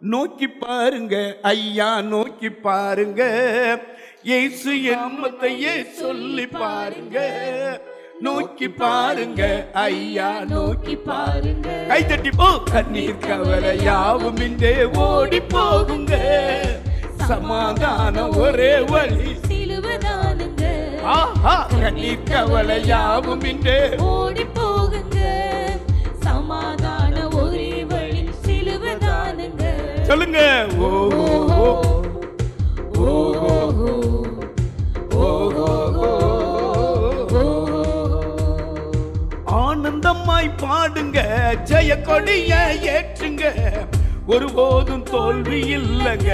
நோக்கி பாருங்க ஐயா, நோக்கி பாருங்க. இயேசு நாமத்தையே சொல்லி பாருங்க. நோக்கி பாருங்க ஐயா, நோக்கி பாருங்க. கைதட்டி போ. கண்ணீர் கவலை யாவும் இன்றே ஓடி போகுங்க. சமாதானம் ஒரே வழி சிலுவைதானுங்க. ஆஹா, கண்ணீர் கவலை யாவும் இன்றே ஓடி போகுங்க. சமாதானம் ஒரே வழி சிலுவைதானுங்க. சொல்லுங்க. ஓ ஓ ஓ ஆனந்தமாய் பாடுங்க, ஜெய கொடிய ஏற்றுங்க. ஒருபோதும் தோல்வி இல்லைங்க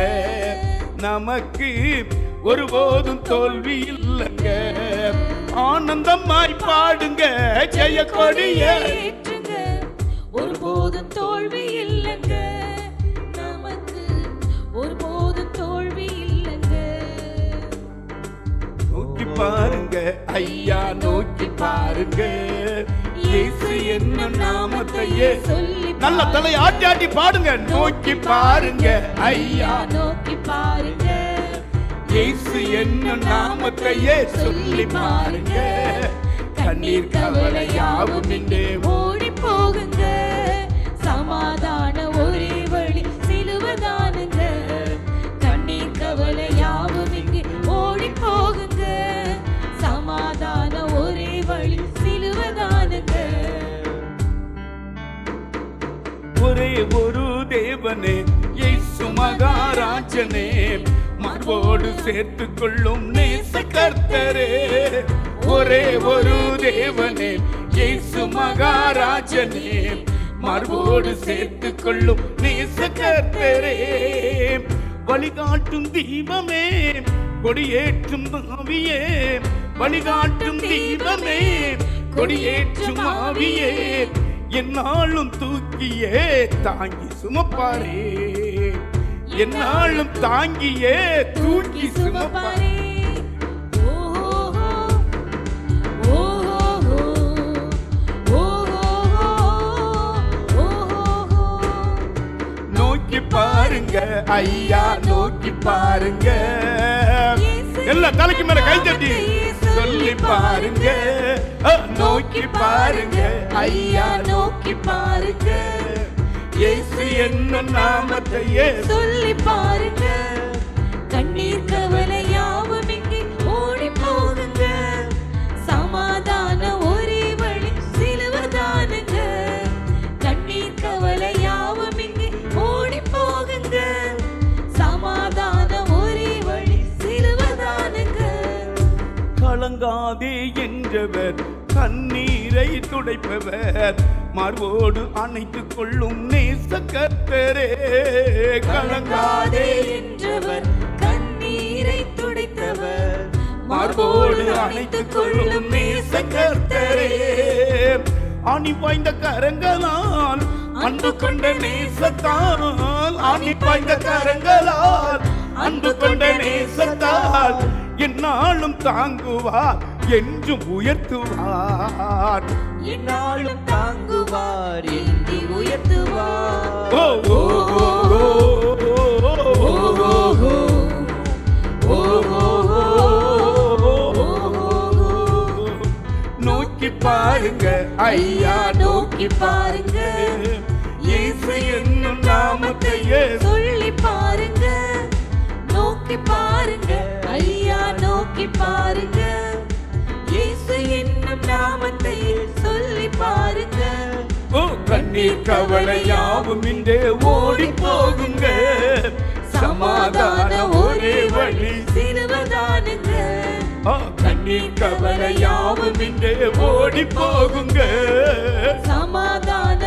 நமக்கு, ஒருபோதும் தோல்வி இல்லைங்க. ஆனந்தமாய் பாடுங்க, ஜெய கொடிய ஏற்றுங்க. ஒருபோதும் தோல்வி இல்லைங்க நமக்கு, ஒருபோதும் தோல்வி இல்லைங்க. நோக்கி பாருங்க ஐயா, நோக்கி பாருங்க. இயேசு என்னும் நாமத்தையே சொல்லி நல்ல தலை ஆட்டி ஆட்டி பாடுங்க. நோக்கி பாருங்க ஐயா, நோக்கி பாருங்க. இயேசு என்னும் நாமத்தையே சொல்லி பாருங்க. கண்ணீர் கவலை யாவும் இன்றே ஓடி போகுங்க. சமாதான ஒரே வழி சிலுவைதானுங்க. கண்ணீர் கவலை யாவும் இங்கே ஓடி போகுங்க. சமாதான ஒரே வழி சிலுவைதானுங்க. ஒரே ஒரு தேவனே, இயேசு மகாராஜனே, மார்போடு சேர்த்துக் கொள்ளும் நேச கர்த்தரே. ஒரே ஒரு தேவனே, இயேசு மகாராஜனே, மார்போடு சேர்த்துக் கொள்ளும் நேச கர்த்தரே. வழிகாட்டும் தீபமே, கொடியேற்றும் ஆவியே, வழிகாட்டும் தீபமே, கொடியேற்றும் ஆவியே, என்னாலும் தூக்கியே தாங்கி சுமப்பாரே. என்னாலும் தாங்கியே தூக்கி சுமப்பாரே. நோக்கி பாருங்க ஐயா, நோக்கி பாருங்க. எல்லா தலைக்கு மேல கை தட்டி சொல்லி பாருங்க. நோக்கி பாருங்க ஐயா, நோக்கி பாருங்க. இயேசு என்னும் நாமத்தையே சொல்லி பாருங்க. கண்ணீர் கவலை யாவும் இங்கே ஓடி போகுங்க. சமாதான ஒரே வழி சிலுவைதானுங்க. கண்ணீர் கவலை யாவும் இங்கே ஓடி போகுங்க. சமாதான ஒரே வழி சிலுவைதானுங்க. கலங்காதே என்றவர், கண்ணீரை துடைப்பவர், மார்போடு அணைத்துக் கொள்ளும் நேச கர்த்தரே. கலங்காதே என்றவர், கண்ணீரை துடைத்தவர், மார்போடு அணைத்துக் கொள்ளும் நேச கர்த்தரே. ஆணி பாய்ந்த கரங்களால் அன்பு கொண்ட நேசத்தால், ஆணி பாய்ந்த கரங்களால் அன்பு கொண்ட நேசத்தால், என்னாலும் தாங்குவார் என்றும் உயர்த்துவார். என்னாலும் தாங்குவார் என்று உயர்த்துவார். ஓ ஓ ஓ நோக்கி பாருங்க ஐயா, நோக்கி பாருங்க. இயேசு என்னும் நாமத்தையே சொல்லி பாருங்க. நோக்கி பாருங்க ஐயா, நோக்கி பாருங்க. இயேசு என்னும் நாமத்தை சொல்லி பாருங்க. ஓ கண்ணீர் கவலை யாவும் இன்றே ஓடி போகுங்க. சமாதான ஒரே வழி சிலுவைதானுங்க. கண்ணீர் கவலை யாவும் இன்றே ஓடி போகுங்க. சமாதான